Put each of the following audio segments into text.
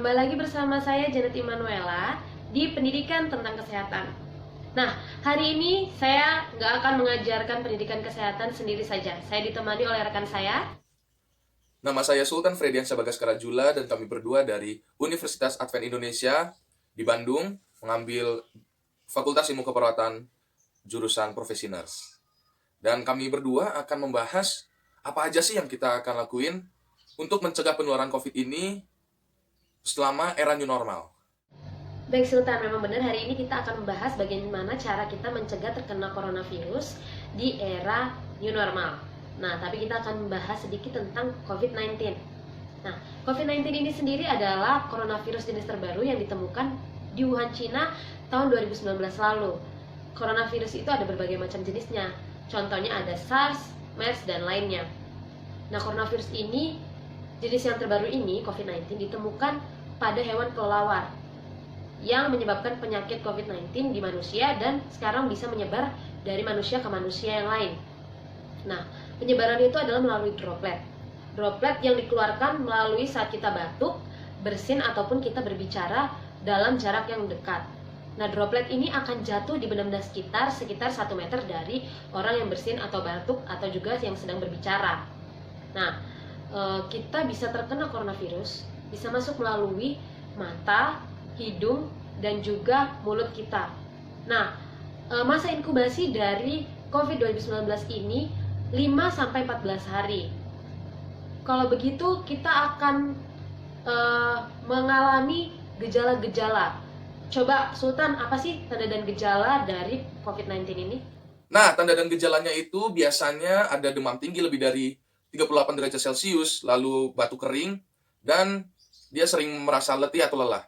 Kembali lagi bersama saya Janet Immanuela di Pendidikan tentang Kesehatan. Nah, hari ini saya nggak akan mengajarkan pendidikan kesehatan sendiri saja. Saya ditemani oleh rekan saya. Nama saya Sultan Frediansyah Bagaskara Jula dan kami berdua dari Universitas Advent Indonesia di Bandung mengambil Fakultas Ilmu Keperawatan jurusan Profesi Nurse. Dan kami berdua akan membahas apa aja sih yang kita akan lakuin untuk mencegah penularan COVID ini selama era new normal. Baik Sultan, memang benar hari ini kita akan membahas bagaimana cara kita mencegah terkena coronavirus di era new normal. Nah, tapi kita akan membahas sedikit tentang COVID-19. Nah, COVID-19 ini sendiri adalah coronavirus jenis terbaru yang ditemukan di Wuhan, Cina tahun 2019 lalu. Coronavirus itu ada berbagai macam jenisnya. Contohnya ada SARS, MERS, dan lainnya. Nah, coronavirus ini, jenis yang terbaru ini, COVID-19, ditemukan pada hewan kelelawar yang menyebabkan penyakit COVID-19 di manusia dan sekarang bisa menyebar dari manusia ke manusia yang lain. Nah, penyebaran itu adalah melalui droplet. Droplet yang dikeluarkan melalui saat kita batuk, bersin, ataupun kita berbicara dalam jarak yang dekat. Nah, droplet ini akan jatuh di benda-benda sekitar 1 meter dari orang yang bersin atau batuk atau juga yang sedang berbicara. Nah, kita bisa terkena coronavirus, bisa masuk melalui mata, hidung, dan juga mulut kita. Nah, masa inkubasi dari COVID-19 ini 5-14 hari. Kalau begitu kita akan mengalami gejala-gejala. Coba Sultan, apa sih tanda dan gejala dari COVID-19 ini? Nah, tanda dan gejalanya itu biasanya ada demam tinggi lebih dari 38 derajat Celcius, lalu batuk kering, dan dia sering merasa letih atau lelah.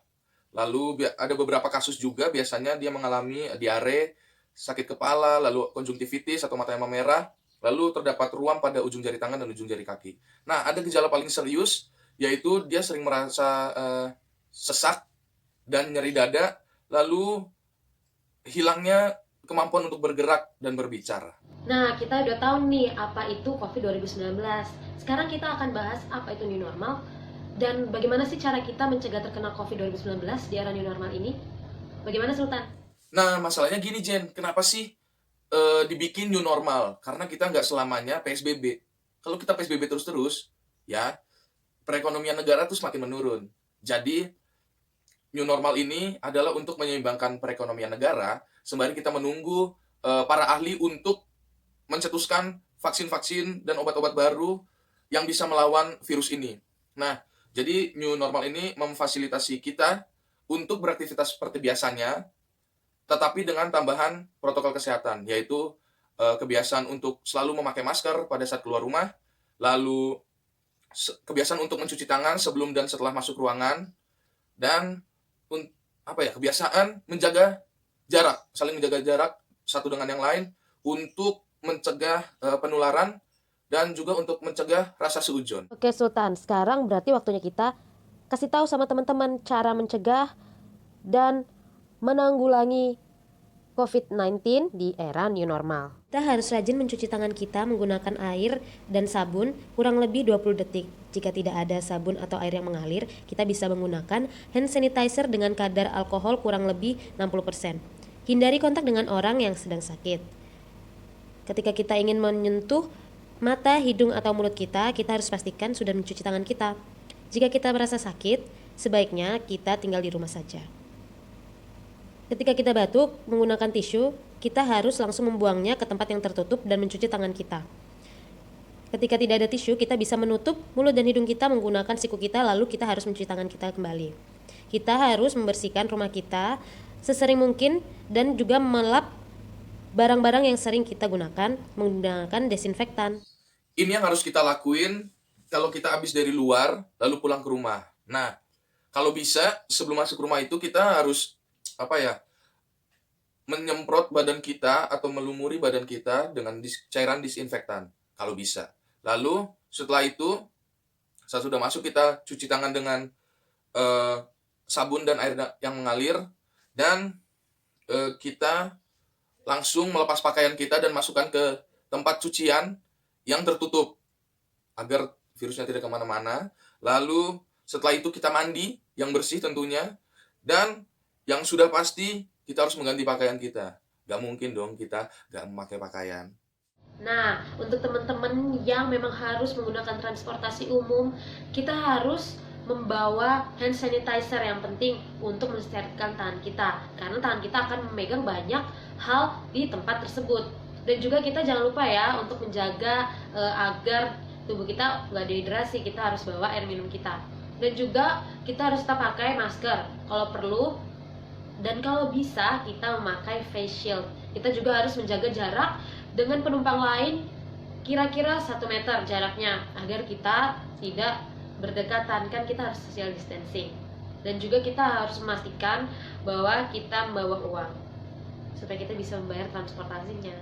Lalu ada beberapa kasus juga biasanya dia mengalami diare, sakit kepala, lalu konjungtivitis atau mata yang memerah, lalu terdapat ruam pada ujung jari tangan dan ujung jari kaki. Nah, ada gejala paling serius, yaitu dia sering merasa sesak dan nyeri dada, lalu hilangnya kemampuan untuk bergerak dan berbicara. Nah, kita udah tahu nih apa itu COVID-19. Sekarang kita akan bahas apa itu new normal dan bagaimana sih cara kita mencegah terkena COVID-19 di era new normal ini. Bagaimana Sultan? Nah, masalahnya gini Jen, kenapa sih dibikin new normal? Karena kita nggak selamanya PSBB. Kalau kita PSBB terus-terus, ya perekonomian negara tuh semakin menurun. Jadi new normal ini adalah untuk menyeimbangkan perekonomian negara sembari kita menunggu para ahli untuk mencetuskan vaksin-vaksin dan obat-obat baru yang bisa melawan virus ini. Nah, jadi new normal ini memfasilitasi kita untuk beraktivitas seperti biasanya, tetapi dengan tambahan protokol kesehatan, yaitu kebiasaan untuk selalu memakai masker pada saat keluar rumah, lalu kebiasaan untuk mencuci tangan sebelum dan setelah masuk ruangan, dan kebiasaan menjaga jarak, saling menjaga jarak satu dengan yang lain untuk mencegah penularan dan juga untuk mencegah rasa seujon. Oke Sultan, sekarang berarti waktunya kita kasih tahu sama teman-teman cara mencegah dan menanggulangi COVID-19 di era new normal. Kita harus rajin mencuci tangan kita menggunakan air dan sabun kurang lebih 20 detik. Jika tidak ada sabun atau air yang mengalir, kita bisa menggunakan hand sanitizer dengan kadar alkohol kurang lebih 60%. Hindari kontak dengan orang yang sedang sakit. Ketika kita ingin menyentuh mata, hidung, atau mulut kita harus pastikan sudah mencuci tangan kita. Jika kita merasa sakit, sebaiknya kita tinggal di rumah saja. Ketika kita batuk, menggunakan tisu, kita harus langsung membuangnya ke tempat yang tertutup dan mencuci tangan kita. Ketika tidak ada tisu, kita bisa menutup mulut dan hidung kita menggunakan siku kita, lalu kita harus mencuci tangan kita kembali. Kita harus membersihkan rumah kita sesering mungkin dan juga melap barang-barang yang sering kita gunakan menggunakan desinfektan. Ini yang harus kita lakuin kalau kita habis dari luar lalu pulang ke rumah. Nah, kalau bisa sebelum masuk rumah itu kita harus menyemprot badan kita atau melumuri badan kita dengan cairan disinfektan kalau bisa. Lalu setelah itu saat sudah masuk kita cuci tangan dengan sabun dan air yang mengalir dan kita langsung melepas pakaian kita dan masukkan ke tempat cucian yang tertutup agar virusnya tidak kemana-mana. Lalu Setelah itu kita mandi yang bersih tentunya, dan yang sudah pasti kita harus mengganti pakaian kita. Gak mungkin dong kita gak memakai pakaian. Nah, untuk teman-teman yang memang harus menggunakan transportasi umum, kita harus membawa hand sanitizer yang penting untuk mensterilkan tangan kita, karena tangan kita akan memegang banyak hal di tempat tersebut. Dan juga kita jangan lupa ya untuk menjaga agar tubuh kita nggak dehidrasi, kita harus bawa air minum kita. Dan juga kita harus tetap pakai masker kalau perlu, dan kalau bisa kita memakai face shield. Kita juga harus menjaga jarak dengan penumpang lain kira-kira 1 meter jaraknya agar kita tidak berdekatan, kan kita harus social distancing. Dan juga kita harus memastikan bahwa kita membawa uang supaya kita bisa membayar transportasinya.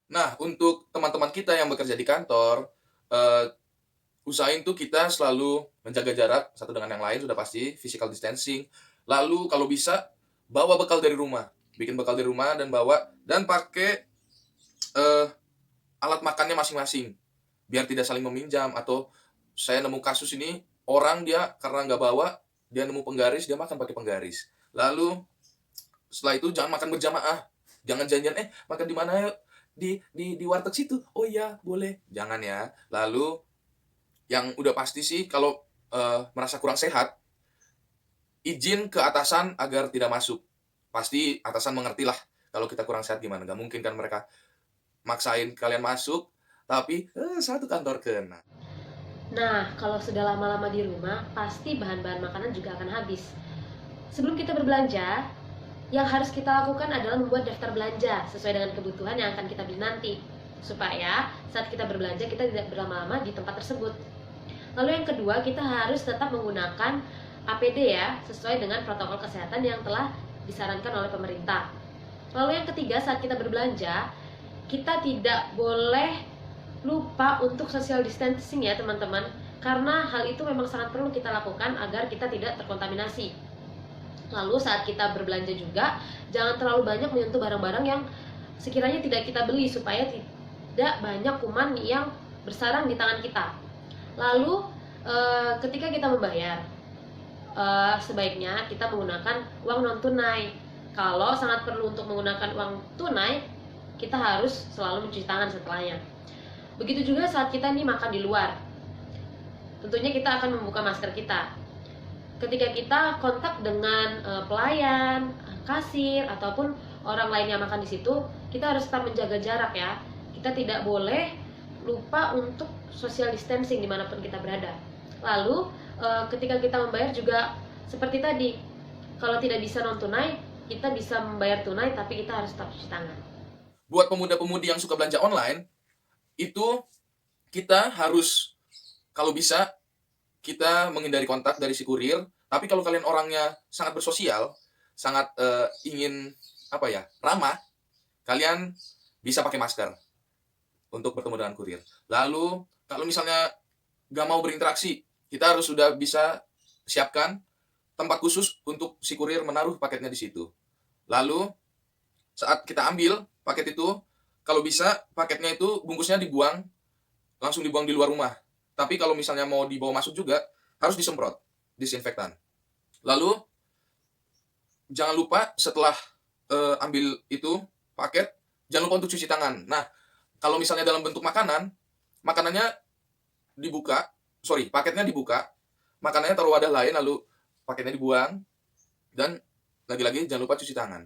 Nah, untuk teman-teman kita yang bekerja di kantor, eh, usahain tuh kita selalu menjaga jarak satu dengan yang lain, sudah pasti physical distancing. Lalu kalau bisa bawa bekal dari rumah, bikin bekal dari rumah dan bawa, dan pakai eh, alat makannya masing-masing biar tidak saling meminjam. Atau saya nemu kasus ini, orang dia karena nggak bawa, dia nemu penggaris, dia makan pakai penggaris. Lalu setelah itu jangan makan berjamaah, jangan janjian makan di mana yuk, di warteg situ, oh iya boleh, jangan ya. Lalu yang udah pasti sih, kalau merasa kurang sehat, izin ke atasan agar tidak masuk. Pasti atasan mengerti lah kalau kita kurang sehat gimana. Gak mungkin kan mereka maksain kalian masuk, tapi satu kantor kena. Nah, kalau sudah lama-lama di rumah, pasti bahan-bahan makanan juga akan habis. Sebelum kita berbelanja, yang harus kita lakukan adalah membuat daftar belanja sesuai dengan kebutuhan yang akan kita beli nanti, supaya saat kita berbelanja kita tidak berlama-lama di tempat tersebut. Lalu yang kedua, kita harus tetap menggunakan APD ya, sesuai dengan protokol kesehatan yang telah disarankan oleh pemerintah. Lalu yang ketiga, saat kita berbelanja, kita tidak boleh lupa untuk social distancing ya teman-teman, karena hal itu memang sangat perlu kita lakukan agar kita tidak terkontaminasi. Lalu saat kita berbelanja juga, jangan terlalu banyak menyentuh barang-barang yang sekiranya tidak kita beli, supaya tidak banyak kuman yang bersarang di tangan kita. Lalu ketika kita membayar, sebaiknya kita menggunakan uang non tunai. Kalau sangat perlu untuk menggunakan uang tunai, kita harus selalu mencuci tangan setelahnya. Begitu juga saat kita nih makan di luar, tentunya kita akan membuka masker kita. Ketika kita kontak dengan pelayan, kasir, ataupun orang lain yang makan di situ, kita harus tetap menjaga jarak ya. Kita tidak boleh lupa untuk social distancing dimanapun kita berada. Lalu ketika kita membayar juga seperti tadi, kalau tidak bisa non tunai, kita bisa membayar tunai, tapi kita harus tetap cuci tangan. Buat pemuda-pemudi yang suka belanja online, itu kita harus, kalau bisa, kita menghindari kontak dari si kurir. Tapi kalau kalian orangnya sangat bersosial, sangat ingin ramah, kalian bisa pakai masker untuk bertemu dengan kurir. Lalu kalau misalnya gak mau berinteraksi, kita harus sudah bisa siapkan tempat khusus untuk si kurir menaruh paketnya di situ. Lalu saat kita ambil paket itu, kalau bisa paketnya itu bungkusnya dibuang, langsung dibuang di luar rumah. Tapi kalau misalnya mau dibawa masuk juga, harus disemprot disinfektan. Lalu jangan lupa setelah ambil itu paket, jangan lupa untuk cuci tangan. Nah, kalau misalnya dalam bentuk makanan, paketnya dibuka, makanannya taruh wadah lain, lalu paketnya dibuang, dan lagi-lagi jangan lupa cuci tangan.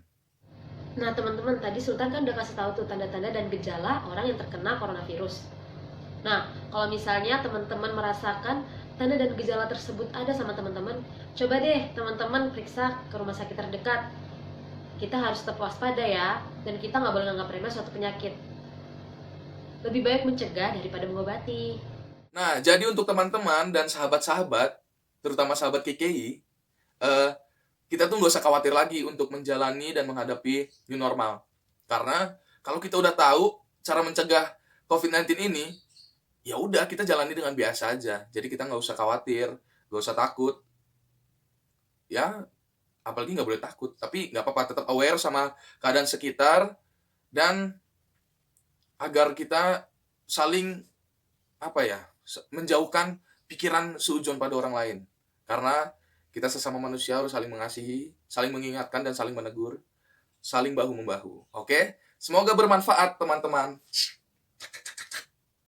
Nah teman-teman, tadi Sultan kan udah kasih tahu tuh tanda-tanda dan gejala orang yang terkena coronavirus. Nah, kalau misalnya teman-teman merasakan tanda dan gejala tersebut ada sama teman-teman, coba deh teman-teman periksa ke rumah sakit terdekat. Kita harus tetap waspada ya, dan kita nggak boleh nganggap remeh suatu penyakit. Lebih baik mencegah daripada mengobati. Nah, jadi untuk teman-teman dan sahabat-sahabat, terutama sahabat KKI, kita tuh nggak usah khawatir lagi untuk menjalani dan menghadapi new normal. Karena kalau kita udah tahu cara mencegah COVID-19 ini, ya udah kita jalani dengan biasa aja. Jadi kita nggak usah khawatir, nggak usah takut. Ya, apalagi nggak boleh takut. Tapi nggak apa-apa, tetap aware sama keadaan sekitar, dan agar kita saling menjauhkan pikiran suudzon pada orang lain. Karena kita sesama manusia harus saling mengasihi, saling mengingatkan dan saling menegur, saling bahu membahu. Oke? Semoga bermanfaat teman-teman.